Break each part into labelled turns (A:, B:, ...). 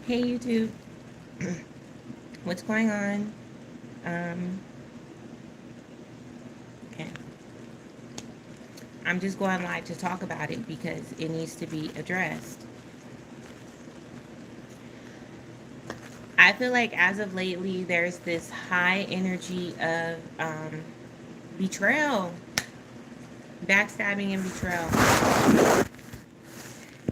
A: Hey YouTube, what's going on? Um, okay, I'm just going live to talk about it because it needs to be addressed. I feel like as of lately, there's this high energy of betrayal, backstabbing, and betrayal.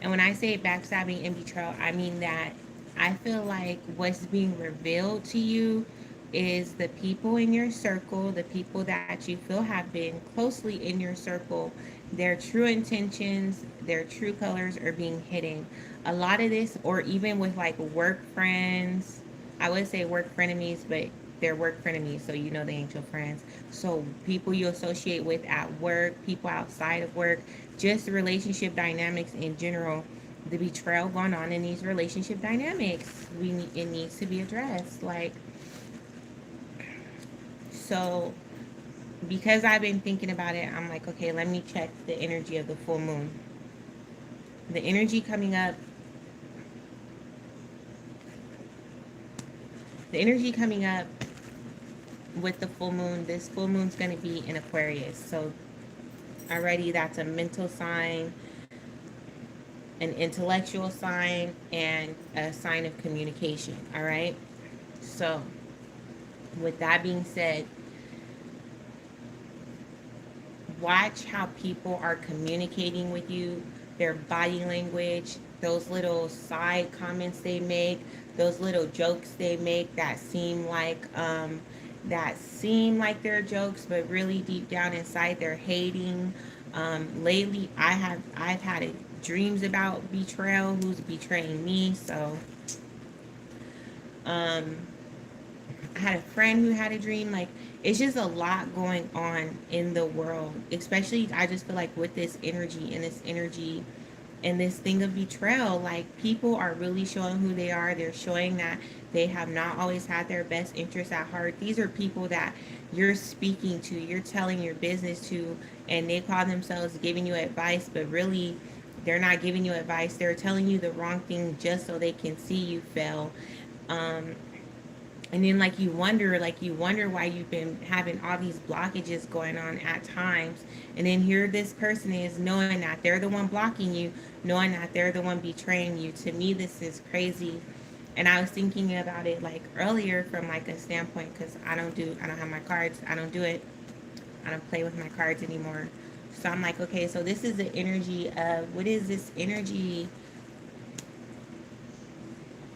A: And when I say backstabbing and betrayal, I mean that I feel like what's being revealed to you is the people in your circle, the people that you feel have been closely in your circle, their true intentions, their true colors are being hidden. A lot of this, or even with like work friends, I would say work frenemies, but they're work frenemies, so you know they ain't your friends. So people you associate with at work, people outside of work, just relationship dynamics in general, the betrayal going on in these relationship dynamics, it needs to be addressed. Like, so because I've been thinking about it, I'm like, okay, let me check the energy of the full moon. The energy coming up, the energy coming up with the full moon, this full moon's going to be in Aquarius. So already that's a mental sign, an intellectual sign, and a sign of communication. All right. So with that being said, watch how people are communicating with you, their body language, those little side comments they make, those little jokes they make that seem like they're jokes, but really deep down inside they're hating. Lately, I've had dreams about betrayal, who's betraying me. So um, I had a friend who had a dream. Like, it's just a lot going on in the world, especially I just feel like with this energy and this thing of betrayal, like people are really showing who they are. They're showing that they have not always had their best interests at heart. These are people that you're speaking to, you're telling your business to, and they call themselves giving you advice, but really they're not giving you advice. They're telling you the wrong thing just so they can see you fail. Um, and then you wonder why you've been having all these blockages going on at times, and then here this person is knowing that they're the one blocking you, knowing that they're the one betraying you. To me, this is crazy. And I was thinking about it like earlier from like a standpoint, because I don't have my cards, I don't do it, I don't play with my cards anymore. So I'm like, okay, so this is the energy of, what is this energy?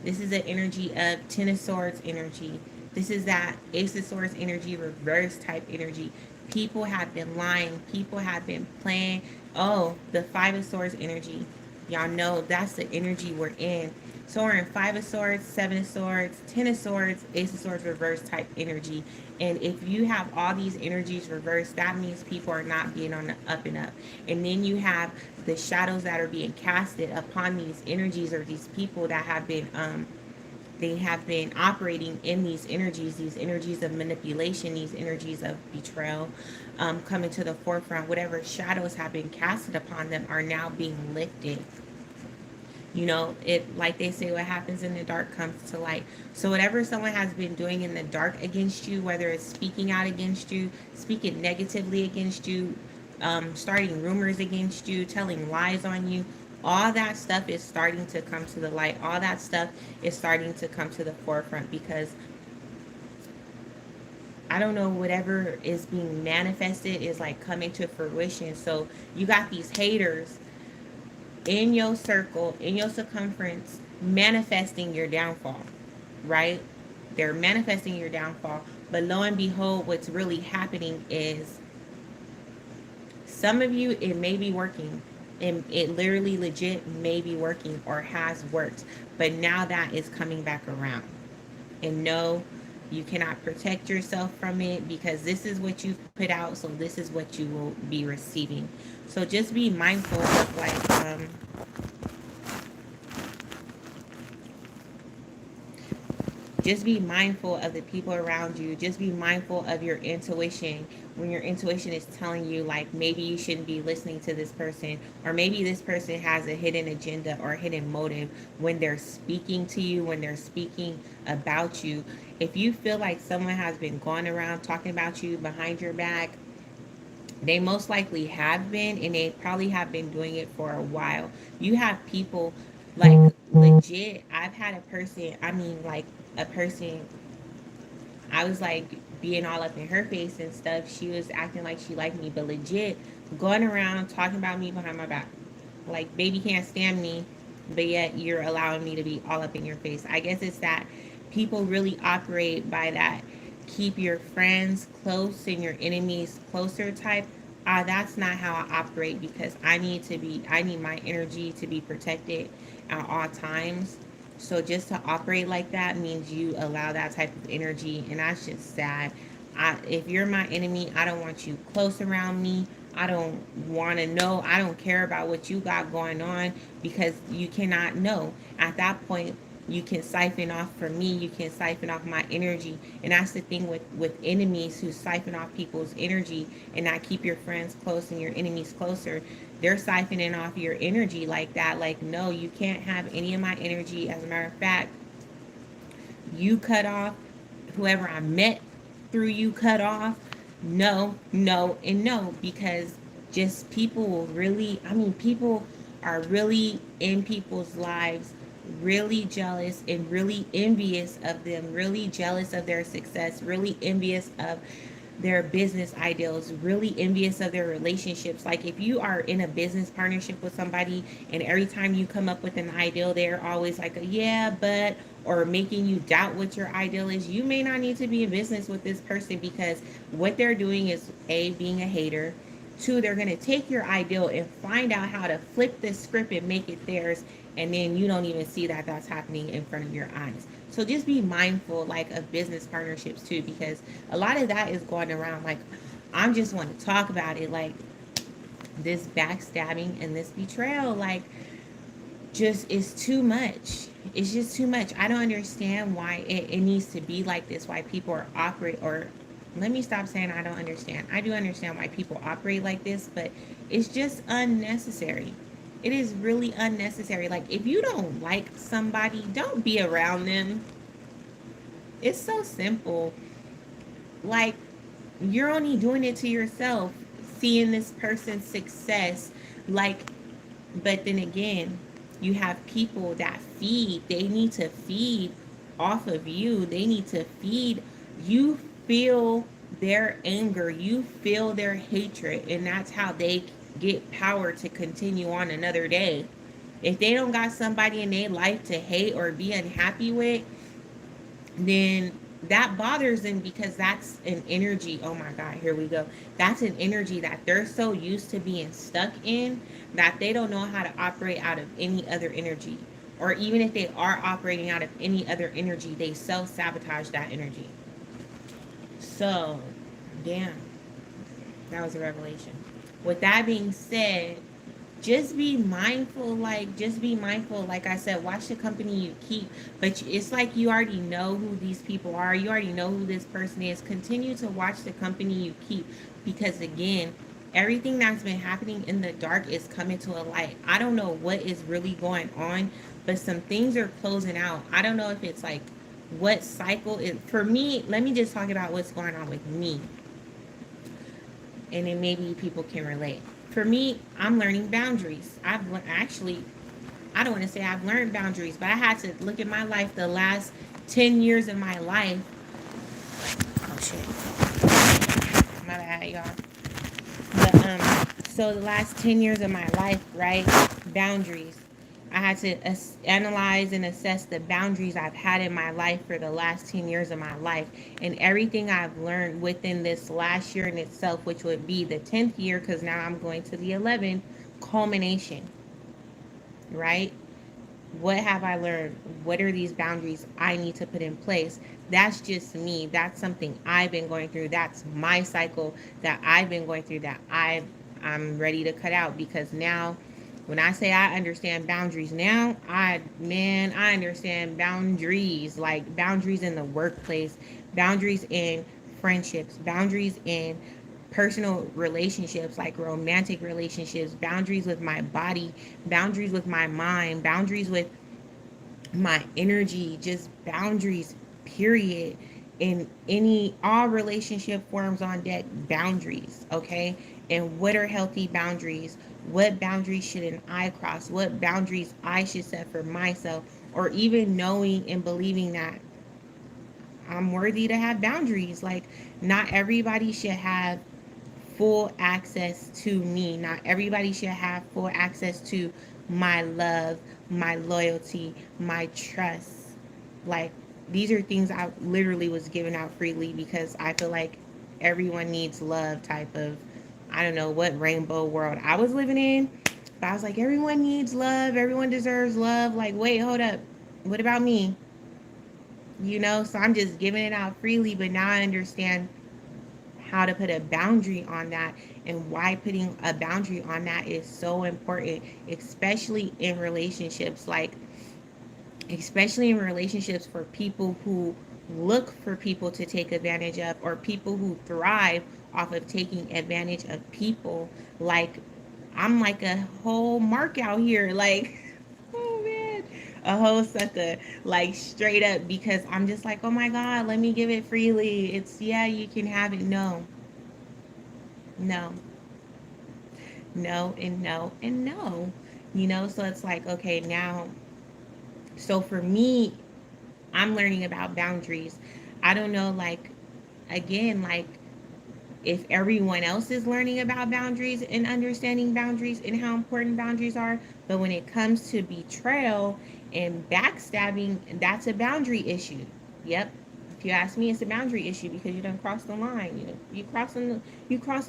A: This is the energy of Ten of Swords energy. This is that Ace of Swords energy, reverse type energy. People have been lying. People have been playing. Oh, the Five of Swords energy. Y'all know that's the energy we're in. So we're in Five of Swords, Seven of Swords, Ten of Swords, Ace of Swords reverse type energy. And if you have all these energies reversed, that means people are not being on the up and up. And then you have the shadows that are being casted upon these energies, or these people that have been they have been operating in these energies of manipulation, these energies of betrayal, coming to the forefront. Whatever shadows have been casted upon them are now being lifted. You know, it, like they say, what happens in the dark comes to light. So whatever someone has been doing in the dark against you, whether it's speaking out against you, speaking negatively against you, starting rumors against you, telling lies on you, all that stuff is starting to come to the light. All that stuff is starting to come to the forefront, because I don't know, whatever is being manifested is like coming to fruition. So you got these haters in your circle, in your circumference, manifesting your downfall, right? They're manifesting your downfall. But lo and behold, what's really happening is some of you, it may be working. And it literally legit may be working or has worked. But now that is coming back around. And no, you cannot protect yourself from it, because this is what you've put out. So this is what you will be receiving. So just be mindful of just be mindful of the people around you. Just be mindful of your intuition. when your intuition is telling you like maybe you shouldn't be listening to this person, or maybe this person has a hidden agenda or a hidden motive when they're speaking to you, when they're speaking about you. If you feel like someone has been going around talking about you behind your back, they most likely have been, and they probably have been doing it for a while. You have people like legit. I've had a person, I mean, like a person, I was like being all up in her face and stuff. She was acting like she liked me, but legit going around talking about me behind my back. Like, baby can't stand me, but yet you're allowing me to be all up in your face. I guess it's that people really operate by that keep your friends close and your enemies closer type. That's not how I operate, because I need my energy to be protected at all times. So just to operate like that means you allow that type of energy, and that's just sad. If you're my enemy, I don't want you close around me. I don't want to know. I don't care about what you got going on, because you cannot know. At that point, you can siphon off from me. You can siphon off my energy, and that's the thing with enemies who siphon off people's energy and not keep your friends close and your enemies closer. They're siphoning off your energy like that. Like, no, you can't have any of my energy. As a matter of fact, you cut off whoever I met through you cut off. No, no, and no, because just people will really, I mean, people are really in people's lives, really jealous and really envious of them, really jealous of their success, really envious of their business ideals, really envious of their relationships. Like, if you are in a business partnership with somebody and every time you come up with an ideal, they're always like, yeah, but, or making you doubt what your ideal is, you may not need to be in business with this person, because what they're doing is A, being a hater. Two, they're going to take your ideal and find out how to flip the script and make it theirs. And then you don't even see that that's happening in front of your eyes. So just be mindful, like, of business partnerships too, because a lot of that is going around. Like, I just want to talk about it, like this backstabbing and this betrayal, like, just is too much. It's just too much. I don't understand why it needs to be like this, why people are operate, or let me stop saying I don't understand. I do understand why people operate like this, but it's just unnecessary. It is really unnecessary. Like, if you don't like somebody, don't be around them. It's so simple. Like, you're only doing it to yourself, seeing this person's success. Like, but then again, you have people that feed. They need to feed off of you. They need to feed. You feel their anger. You feel their hatred. And that's how they get power to continue on another day. If they don't got somebody in their life to hate or be unhappy with, then that bothers them, because that's an energy. Oh my God, here we go. That's an energy that they're so used to being stuck in that they don't know how to operate out of any other energy. Or even if they are operating out of any other energy, they self sabotage that energy. So, damn, that was a revelation. With that being said, just be mindful. Like, just be mindful. Like I said, watch the company you keep. But it's like you already know who these people are. You already know who this person is. Continue to watch the company you keep, because again, everything that's been happening in the dark is coming to a light. I don't know what is really going on, but some things are closing out. I don't know if it's like what cycle is for me. Let me just talk about what's going on with me, and then maybe people can relate. For me, I'm learning boundaries. Actually, I don't want to say I've learned boundaries, but I had to look at my life, the last 10 years of my life. Oh shit. My bad, y'all. But so the last 10 years of my life, right? Boundaries. I had to analyze and assess the boundaries I've had in my life for the last 10 years of my life, and everything I've learned within this last year in itself, which would be the 10th year, because now I'm going to the 11th culmination, right? What have I learned? What are these boundaries I need to put in place? That's just me. That's something I've been going through. That's my cycle that I've been going through, that I'm ready to cut out, because now when I say I understand boundaries now, I understand boundaries, like boundaries in the workplace, boundaries in friendships, boundaries in personal relationships, like romantic relationships, boundaries with my body, boundaries with my mind, boundaries with my energy, just boundaries, period. In any, all relationship forms on deck, boundaries, okay? And what are healthy boundaries? What boundaries shouldn't I cross? What boundaries I should set for myself? Or even knowing and believing that I'm worthy to have boundaries. Like, not everybody should have full access to me. Not everybody should have full access to my love, my loyalty, my trust. Like, these are things I literally was giving out freely because I feel like everyone needs love type of, I don't know what rainbow world I was living in. But I was like, everyone needs love. Everyone deserves love. Like, wait, hold up. What about me? So I'm just giving it out freely, but now I understand how to put a boundary on that and why putting a boundary on that is so important, especially in relationships. Like, especially in relationships for people who look for people to take advantage of, or people who thrive off of taking advantage of people. Like, I'm like a whole mark out here. Like, oh man, a whole sucker. Like, straight up, because I'm just like, oh my God, let me give it freely. It's, yeah, you can have it. No, no, no, and no, and no. So it's like, okay, now, so for me, I'm learning about boundaries. I don't know, like, again, like, if everyone else is learning about boundaries and understanding boundaries and how important boundaries are. But when it comes to betrayal and backstabbing, that's a boundary issue. Yep. If you ask me, it's a boundary issue because you don't cross the line. You crossing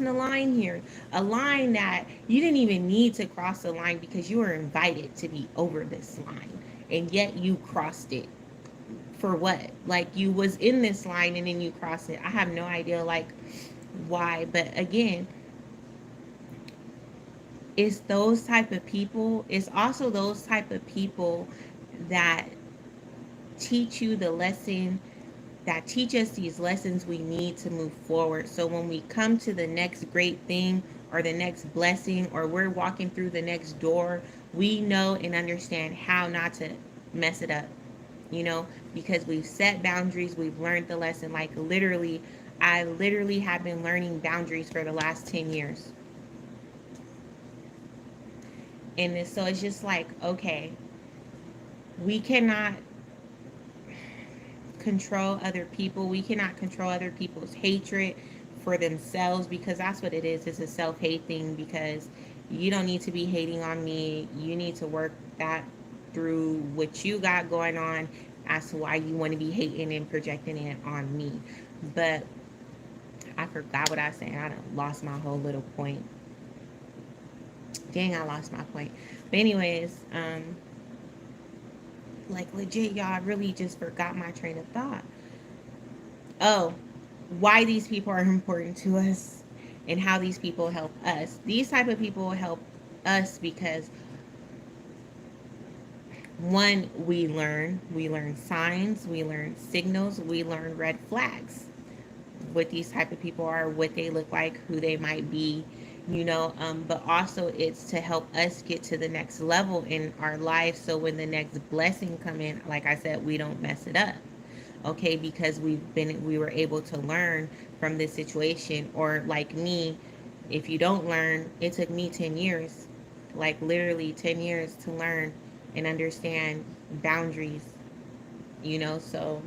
A: the line here, a line that you didn't even need to cross the line because you were invited to be over this line, and yet you crossed it. For what? Like, you was in this line and then you crossed it. I have no idea, like, why. But again, it's those type of people, it's also those type of people that teach you the lesson, that teach us these lessons we need to move forward. So when we come to the next great thing or the next blessing, or we're walking through the next door, we know and understand how not to mess it up, because we've set boundaries, we've learned the lesson. Like, literally, I literally have been learning boundaries for the last 10 years. So it's just like, okay, we cannot control other people. We cannot control other people's hatred for themselves, because that's what it is. It's a self-hate thing, because you don't need to be hating on me. You need to work that through what you got going on as to why you want to be hating and projecting it on me. But I forgot what I was saying. I done lost my whole little point. Dang, I lost my point. But anyways, like, legit, y'all, I really just forgot my train of thought. Oh, why these people are important to us and how these people help us. These type of people help us because, one, we learn signs, we learn signals, we learn red flags. What these type of people are, what they look like, who they might be, but also it's to help us get to the next level in our life, so when the next blessing come in, like I said, we don't mess it up. Okay, because we were able to learn from this situation. Or like me, if you don't learn, it took me 10 years, like literally 10 years to learn and understand boundaries, so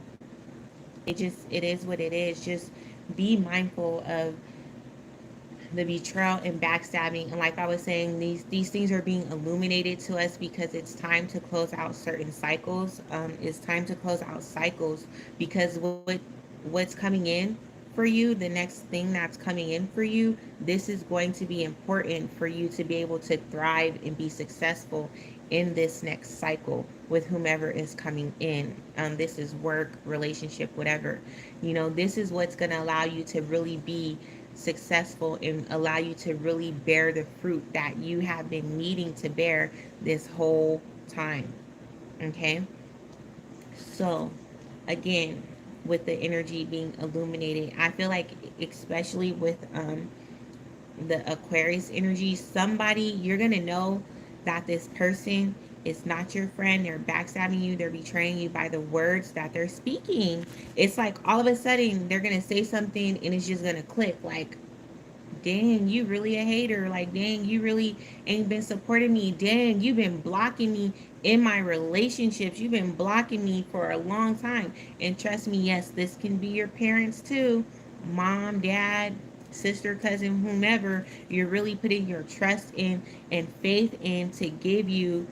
A: it is what it is. Just be mindful of the betrayal and backstabbing. And like I was saying, these things are being illuminated to us because it's time to close out certain cycles. It's time to close out cycles, because what's coming in for you, the next thing that's coming in for you, this is going to be important for you to be able to thrive and be successful in this next cycle with whomever is coming in. This is work, relationship, whatever. This is what's going to allow you to really be successful and allow you to really bear the fruit that you have been needing to bear this whole time. Okay? So, again, with the energy being illuminated, I feel like, especially with the Aquarius energy, somebody, you're going to know that this person is not your friend. They're backstabbing you. They're betraying you by the words that they're speaking. It's like all of a sudden they're going to say something and it's just going to click. Like, dang, you really a hater. Like, dang, you really ain't been supporting me. Dang, you've been blocking me in my relationships. You've been blocking me for a long time. And trust me, yes, this can be your parents too. Mom, dad, sister, cousin, whomever. You're really putting your trust in and faith in to give you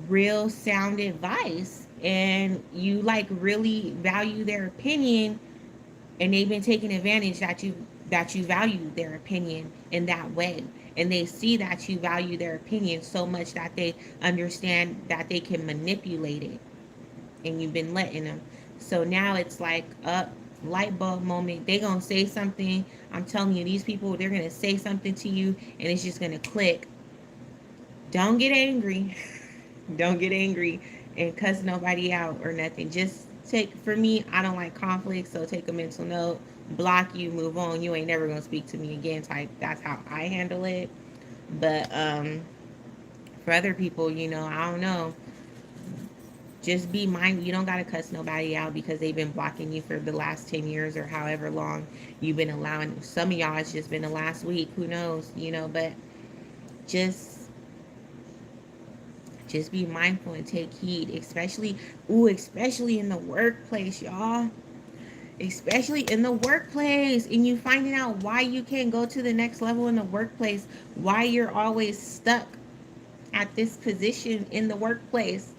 A: real sound advice. And you like really value their opinion, and they've been taking advantage that you value their opinion in that way, and they see that you value their opinion so much that they understand that they can manipulate it, and you've been letting them. So now it's like a light bulb moment. They gonna say something. I'm telling you, these people, they're gonna say something to you and it's just gonna click. Don't get angry. Don't get angry and cuss nobody out or nothing. Just take, for me, I don't like conflict, so take a mental note, block you, move on. You ain't never gonna speak to me again type. That's how I handle it. But for other people, I don't know. Just be mindful. You don't gotta cuss nobody out because they've been blocking you for the last 10 years or however long you've been allowing. Some of y'all it's just been the last week. Who knows? But just just be mindful and take heed, especially in the workplace, y'all. Especially in the workplace, and you finding out why you can't go to the next level in the workplace, why you're always stuck at this position in the workplace,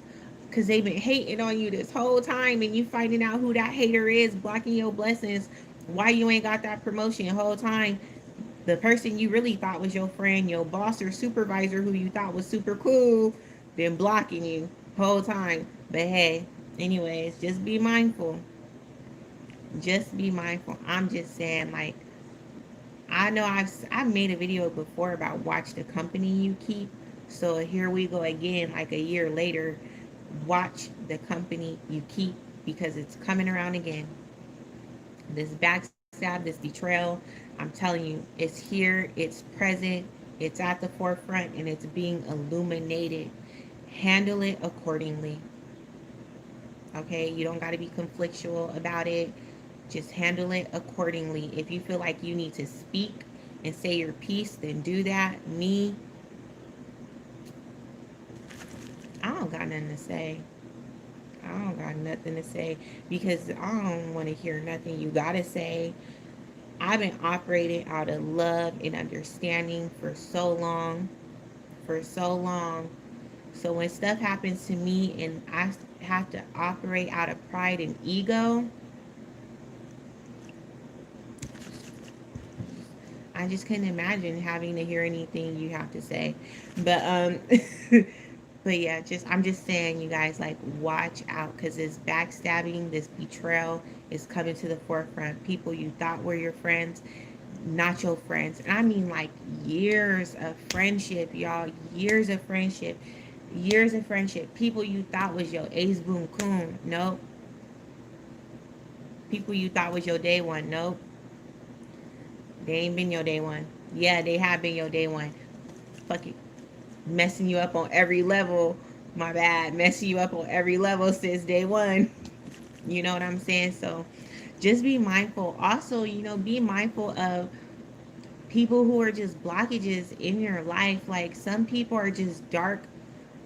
A: because they've been hating on you this whole time, and you finding out who that hater is blocking your blessings, why you ain't got that promotion the whole time. The person you really thought was your friend, your boss or supervisor who you thought was super cool, been blocking you the whole time. But hey, anyways, just be mindful. Just be mindful. I'm just saying, like, I know I've made a video before about watch the company you keep. So here we go again, like a year later. Watch the company you keep, because it's coming around again. This backstab, this betrayal, I'm telling you, it's here, it's present, it's at the forefront, and it's being illuminated. Handle it accordingly. Okay, you don't got to be conflictual about it. Just handle it accordingly. If you feel like you need to speak and say your piece, then do that. Me, I don't got nothing to say. I don't got nothing to say, because I don't want to hear nothing you got to say. I've been operating out of love and understanding for so long, for so long. So when stuff happens to me and I have to operate out of pride and ego, I just couldn't imagine having to hear anything you have to say. But but yeah, I'm just saying, you guys, like, watch out, because this backstabbing, this betrayal is coming to the forefront. People you thought were your friends, not your friends. And I mean, like, years of friendship, y'all. Years of friendship. Years of friendship. People you thought was your ace boom coon. Nope. People you thought was your day one. Nope. They ain't been your day one. Yeah, they have been your day one. Fuck it. Messing you up on every level. My bad. Messing you up on every level since day one. You know what I'm saying? So just be mindful. Also, be mindful of people who are just blockages in your life. Like, some people are just dark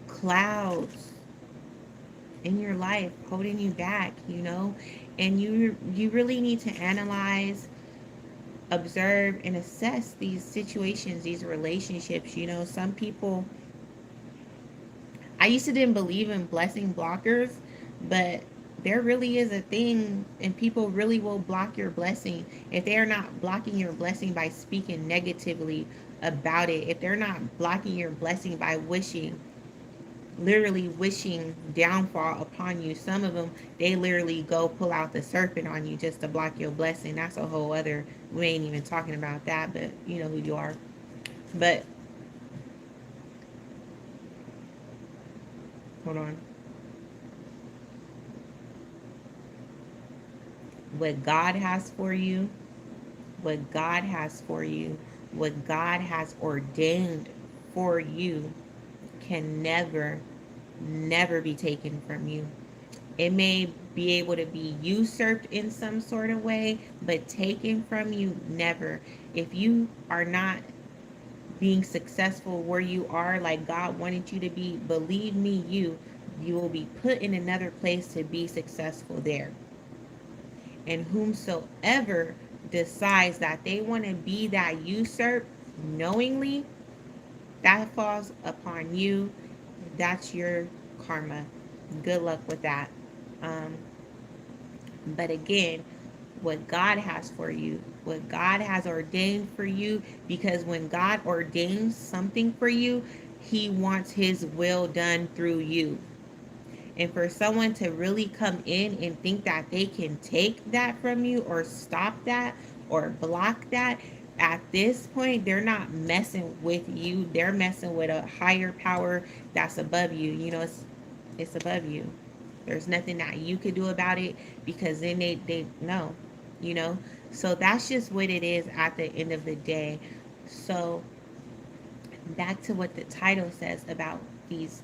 A: clouds in your life holding you back. And you really need to analyze, observe, and assess these situations, these relationships. Some people, I used to didn't believe in blessing blockers, but there really is a thing, and people really will block your blessing if they are not blocking your blessing by speaking negatively about it. If they're not blocking your blessing by literally wishing downfall upon you. Some of them, they literally go pull out the serpent on you just to block your blessing. That's a whole other, we ain't even talking about that, but you know who you are. But hold on. What God has for you, what God has for you what God has ordained for you can never be taken from you. It may be able to be usurped in some sort of way, but taken from you, never. If you are not being successful where you are, like God wanted you to be, believe me, you will be put in another place to be successful there. And whomsoever decides that they want to be that usurp knowingly, that falls upon you. That's your karma. Good luck with that. Um, but again, what God has for you, what God has ordained for you, because when God ordains something for you, He wants His will done through you. And for someone to really come in and think that they can take that from you or stop that or block that, at this point, they're not messing with you. They're messing with a higher power that's above you. You know, it's above you. There's nothing that you could do about it, because then they know, you know. So that's just what it is at the end of the day. So back to what the title says about these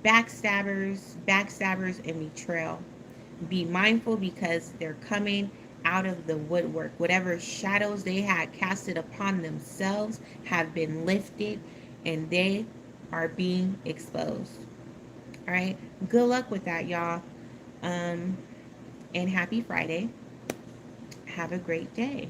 A: backstabbers and betrayal. Be mindful, because they're coming out of the woodwork. Whatever shadows they had casted upon themselves have been lifted, and they are being exposed. All right. Good luck with that, y'all. Um, and happy Friday. Have a great day.